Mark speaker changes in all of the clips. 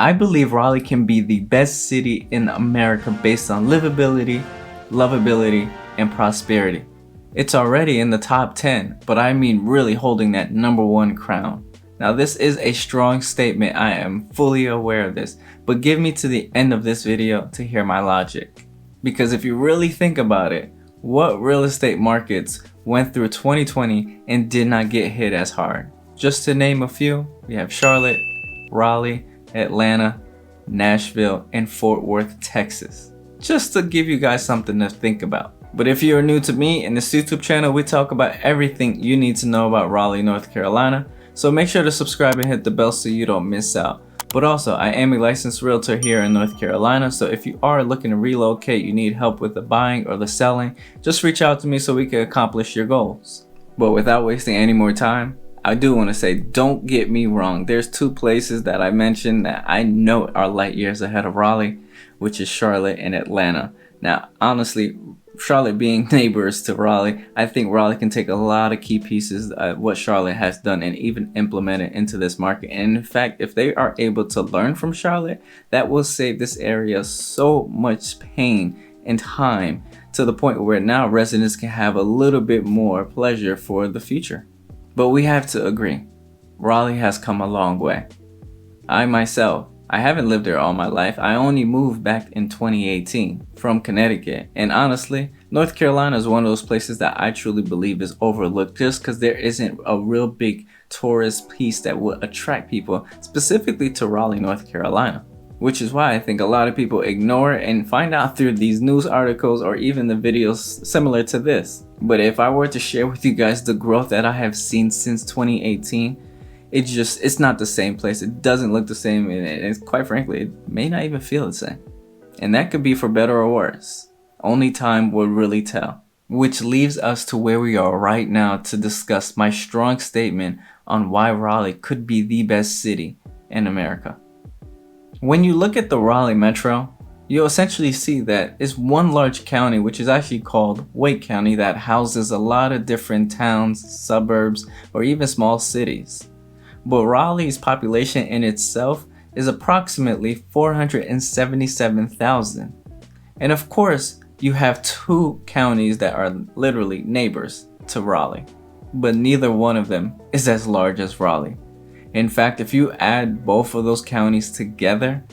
Speaker 1: I believe Raleigh can be the best city in America based on livability, lovability, and prosperity. It's already in the top 10, but I mean really holding that #1 crown. Now this is a strong statement, I am fully aware of this, but give me to the end of this video to hear my logic. Because if you really think about it, what real estate markets went through 2020 and did not get hit as hard? Just to name a few, we have Charlotte, Raleigh, Atlanta, Nashville, and Fort Worth, Texas. Just to give you guys something to think about. But if you are new to me and this YouTube channel, we talk about everything you need to know about Raleigh, North Carolina. So make sure to subscribe and hit the bell so you don't miss out. But also, I am a licensed realtor here in North Carolina, so if you are looking to relocate, you need help with the buying or the selling, just reach out to me so we can accomplish your goals. But without wasting any more time, I do want to say, don't get me wrong, there's two places that I mentioned that I know are light years ahead of Raleigh, which is Charlotte and Atlanta. Now, honestly, Charlotte being neighbors to Raleigh, I think Raleigh can take a lot of key pieces of what Charlotte has done and even implement it into this market. And in fact, if they are able to learn from Charlotte, that will save this area so much pain and time to the point where now residents can have a little bit more pleasure for the future. But we have to agree, Raleigh has come a long way. I myself, I haven't lived there all my life. I only moved back in 2018 from Connecticut. And honestly, North Carolina is one of those places that I truly believe is overlooked just because there isn't a real big tourist piece that would attract people specifically to Raleigh, North Carolina. Which is why I think a lot of people ignore it and find out through these news articles or even the videos similar to this. But if I were to share with you guys the growth that I have seen since 2018, it's not the same place. It doesn't look the same, and quite frankly, it may not even feel the same. And that could be for better or worse. Only time will really tell. Which leaves us to where we are right now to discuss my strong statement on why Raleigh could be the best city in America. When you look at the Raleigh Metro, you'll essentially see that it's one large county, which is actually called Wake County, that houses a lot of different towns, suburbs, or even small cities. But Raleigh's population in itself is approximately 477,000. And of course, you have two counties that are literally neighbors to Raleigh, but neither one of them is as large as Raleigh. In fact, if you add both of those counties together,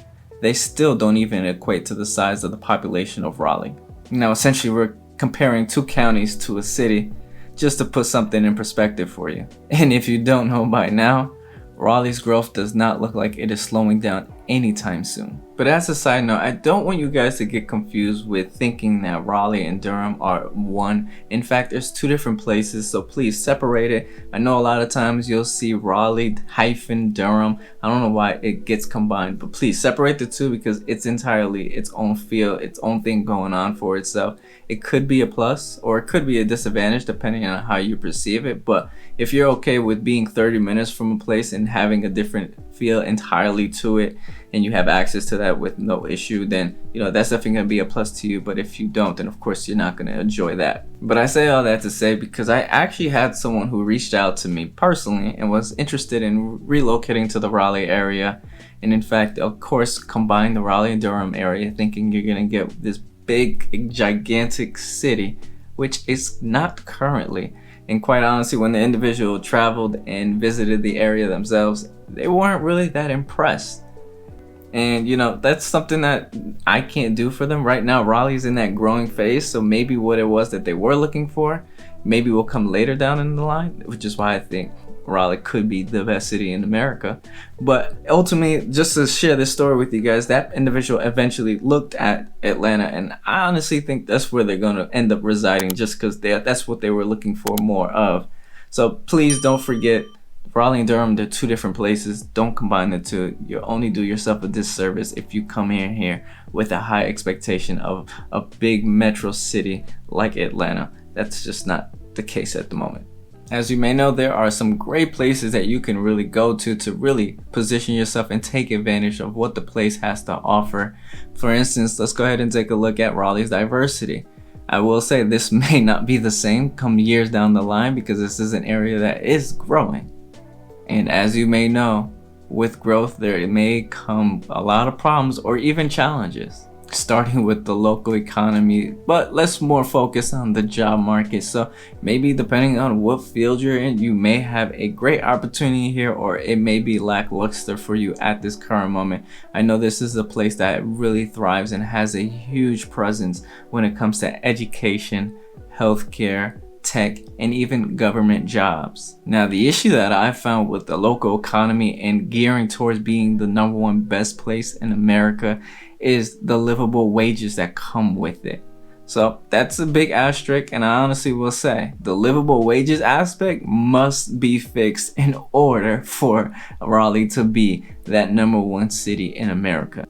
Speaker 1: they still don't even equate to the size of the population of Raleigh. Now, essentially, we're comparing two counties to a city just to put something in perspective for you. And if you don't know by now, Raleigh's growth does not look like it is slowing down anytime soon. But as a side note, I don't want you guys to get confused with thinking that Raleigh and Durham are one. In fact, there's two different places, so please separate it. I know a lot of times you'll see Raleigh-Durham. I don't know why it gets combined, but please separate the two because it's entirely its own feel, its own thing going on for itself. It could be a plus or it could be a disadvantage depending on how you perceive it. But if you're okay with being 30 minutes from a place and having a different feel entirely to it, and you have access to that with no issue, then that's definitely going to be a plus to you. But if you don't, then of course you're not going to enjoy that. But I say all that to say because I actually had someone who reached out to me personally and was interested in relocating to the Raleigh area, and in fact, of course, combine the Raleigh and Durham area, thinking you're going to get this big gigantic city, which is not currently. And quite honestly, when the individual traveled and visited the area themselves, they weren't really that impressed. And that's something that I can't do for them right now. Raleigh's in that growing phase, so maybe what it was that they were looking for maybe will come later down in the line, which is why I think Raleigh could be the best city in America. But ultimately, just to share this story with you guys, that individual eventually looked at Atlanta, and I honestly think that's where they're going to end up residing, just because that's what they were looking for more of. So please don't forget, Raleigh and Durham, they're two different places. Don't combine the two. You'll only do yourself a disservice if you come in here with a high expectation of a big metro city like Atlanta. That's just not the case at the moment. As you may know, there are some great places that you can really go to really position yourself and take advantage of what the place has to offer. For instance, let's go ahead and take a look at Raleigh's diversity. I will say this may not be the same come years down the line because this is an area that is growing. And as you may know, with growth, there may come a lot of problems or even challenges, starting with the local economy, but let's more focus on the job market. So maybe depending on what field you're in, you may have a great opportunity here, or it may be lackluster for you at this current moment. I know this is a place that really thrives and has a huge presence when it comes to education, healthcare, tech, and even government jobs. Now, the issue that I found with the local economy and gearing towards being the number one best place in America is the livable wages that come with it. So that's a big asterisk, and I honestly will say the livable wages aspect must be fixed in order for Raleigh to be that number one city in America.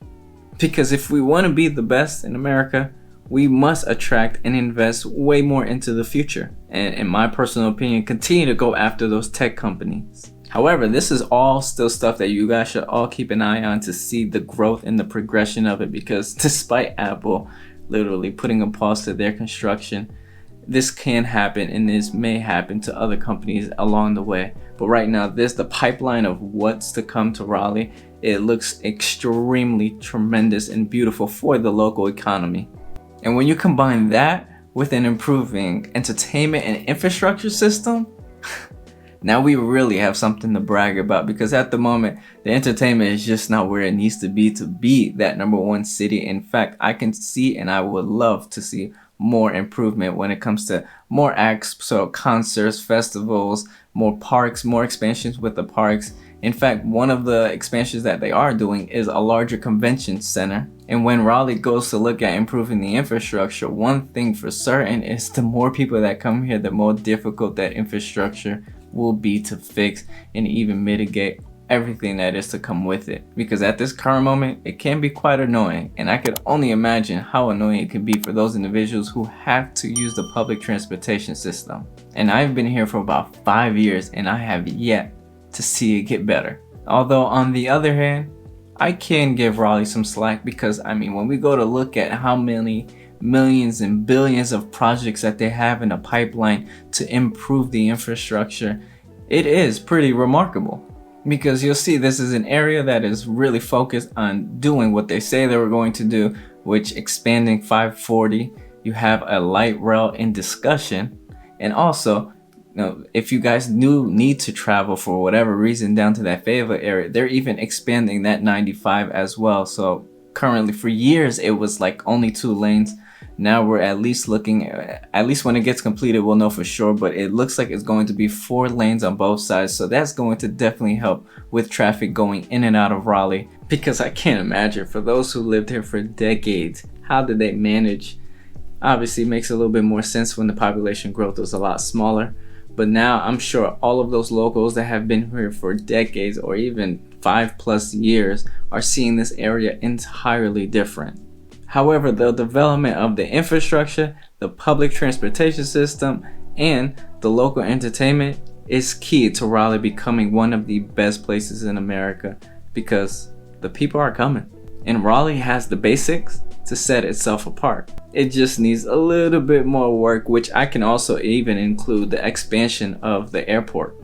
Speaker 1: Because if we want to be the best in America, we must attract and invest way more into the future, and in my personal opinion, continue to go after those tech companies. However, this is all still stuff that you guys should all keep an eye on to see the growth and the progression of it, because despite Apple literally putting a pause to their construction, this can happen, and this may happen to other companies along the way. But right now, the pipeline of what's to come to Raleigh, it looks extremely tremendous and beautiful for the local economy. And when you combine that with an improving entertainment and infrastructure system, now we really have something to brag about, because at the moment, the entertainment is just not where it needs to be that number one city. In fact, I can see, and I would love to see, more improvement when it comes to more acts, so concerts, festivals, more parks, more expansions with the parks. In fact, one of the expansions that they are doing is a larger convention center. And when Raleigh goes to look at improving the infrastructure, one thing for certain is the more people that come here, the more difficult that infrastructure will be to fix and even mitigate everything that is to come with it. Because at this current moment, it can be quite annoying, and I could only imagine how annoying it can be for those individuals who have to use the public transportation system. And I've been here for about 5 years, and I have yet to see it get better. Although on the other hand, I can give Raleigh some slack, because I mean, when we go to look at how many millions and billions of projects that they have in a pipeline to improve the infrastructure, it is pretty remarkable. Because you'll see this is an area that is really focused on doing what they say they were going to do, which expanding 540. You have a light rail in discussion, and also, if you guys need to travel for whatever reason down to that Fayetteville area, they're even expanding that 95 as well. So currently, for years, it was like only 2 lanes. Now we're at least looking, at least when it gets completed, we'll know for sure, but it looks like it's going to be 4 lanes on both sides. So that's going to definitely help with traffic going in and out of Raleigh, because I can't imagine, for those who lived here for decades, how did they manage? Obviously, it makes a little bit more sense when the population growth was a lot smaller. But now I'm sure all of those locals that have been here for decades or even 5+ years are seeing this area entirely different. However, the development of the infrastructure, the public transportation system, and the local entertainment is key to Raleigh becoming one of the best places in America, because the people are coming. And Raleigh has the basics to set itself apart. It just needs a little bit more work, which I can also even include the expansion of the airport.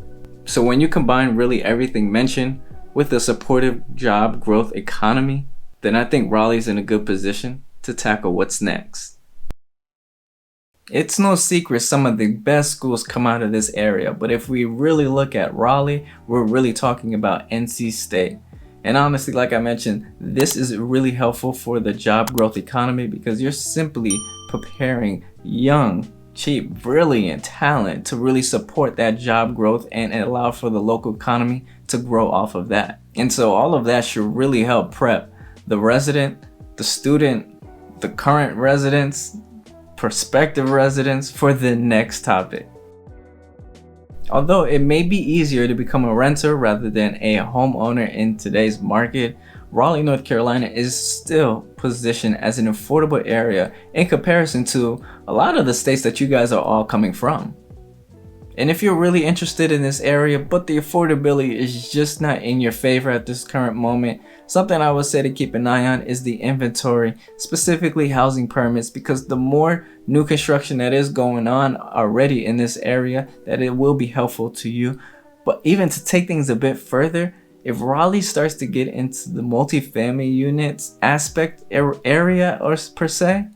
Speaker 1: So when you combine really everything mentioned with a supportive job growth economy, then I think Raleigh's in a good position to tackle what's next. It's no secret some of the best schools come out of this area, but if we really look at Raleigh, we're really talking about NC State. And honestly, like I mentioned, this is really helpful for the job growth economy, because you're simply preparing young, cheap, brilliant talent to really support that job growth and allow for the local economy to grow off of that. And so all of that should really help prep the resident, the student, the current residents, prospective residents for the next topic. Although it may be easier to become a renter rather than a homeowner in today's market, Raleigh, North Carolina is still positioned as an affordable area in comparison to a lot of the states that you guys are all coming from. And if you're really interested in this area, but the affordability is just not in your favor at this current moment, something I would say to keep an eye on is the inventory, specifically housing permits, because the more new construction that is going on already in this area, that it will be helpful to you. But even to take things a bit further, If Raleigh starts to get into the multifamily units aspect area or per se,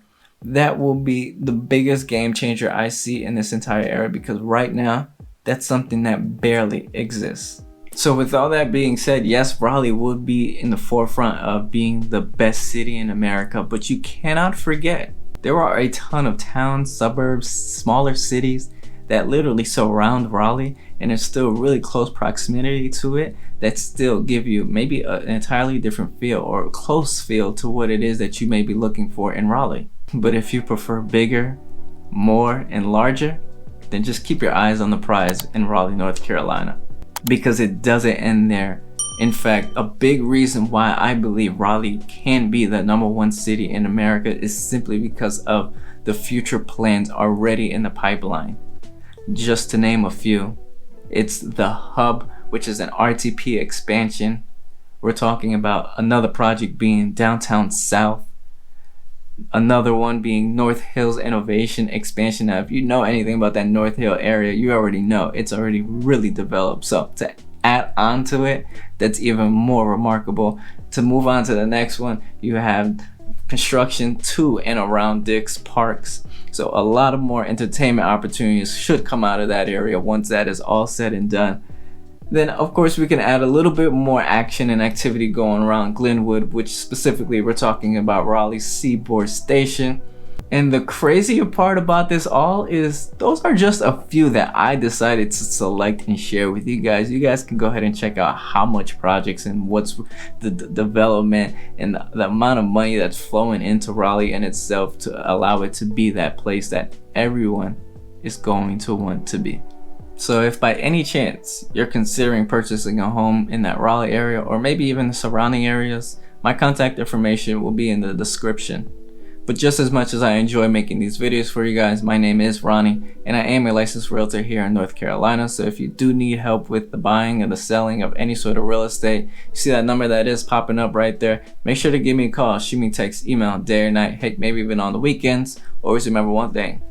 Speaker 1: that will be the biggest game changer I see in this entire area, because right now that's something that barely exists. So with all that being said, yes, Raleigh would be in the forefront of being the best city in America, but you cannot forget there are a ton of towns, suburbs, smaller cities that literally surround Raleigh and are still really close proximity to it, that still give you maybe an entirely different feel or a close feel to what it is that you may be looking for in Raleigh. But if you prefer bigger, more, and larger, then just keep your eyes on the prize in Raleigh, North Carolina, because it doesn't end there. In fact, a big reason why I believe Raleigh can be the #1 city in America is simply because of the future plans already in the pipeline. Just to name a few, it's the hub, which is an RTP expansion. We're talking about another project being Downtown South, another one being North Hills Innovation expansion. Now, if you know anything about that North Hill area, you already know it's already really developed. So to add on to it, that's even more remarkable. To move on to the next one, you have construction to and around Dick's Parks. So a lot of more entertainment opportunities should come out of that area once that is all said and done. Then of course we can add a little bit more action and activity going around Glenwood, which specifically we're talking about Raleigh Seaboard Station. And the crazier part about this all is those are just a few that I decided to select and share with you guys. You guys can go ahead and check out how much projects and what's the development and the amount of money that's flowing into Raleigh in itself to allow it to be that place that everyone is going to want to be. So if by any chance you're considering purchasing a home in that Raleigh area or maybe even the surrounding areas, my contact information will be in the description. But just as much as I enjoy making these videos for you guys, my name is Ronnie and I am a licensed realtor here in North Carolina. So if you do need help with the buying or the selling of any sort of real estate, you see that number that is popping up right there, make sure to give me a call, shoot me a text, email, day or night, heck, maybe even on the weekends. Always remember one thing: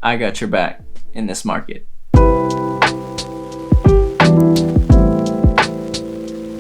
Speaker 1: I got your back in this market.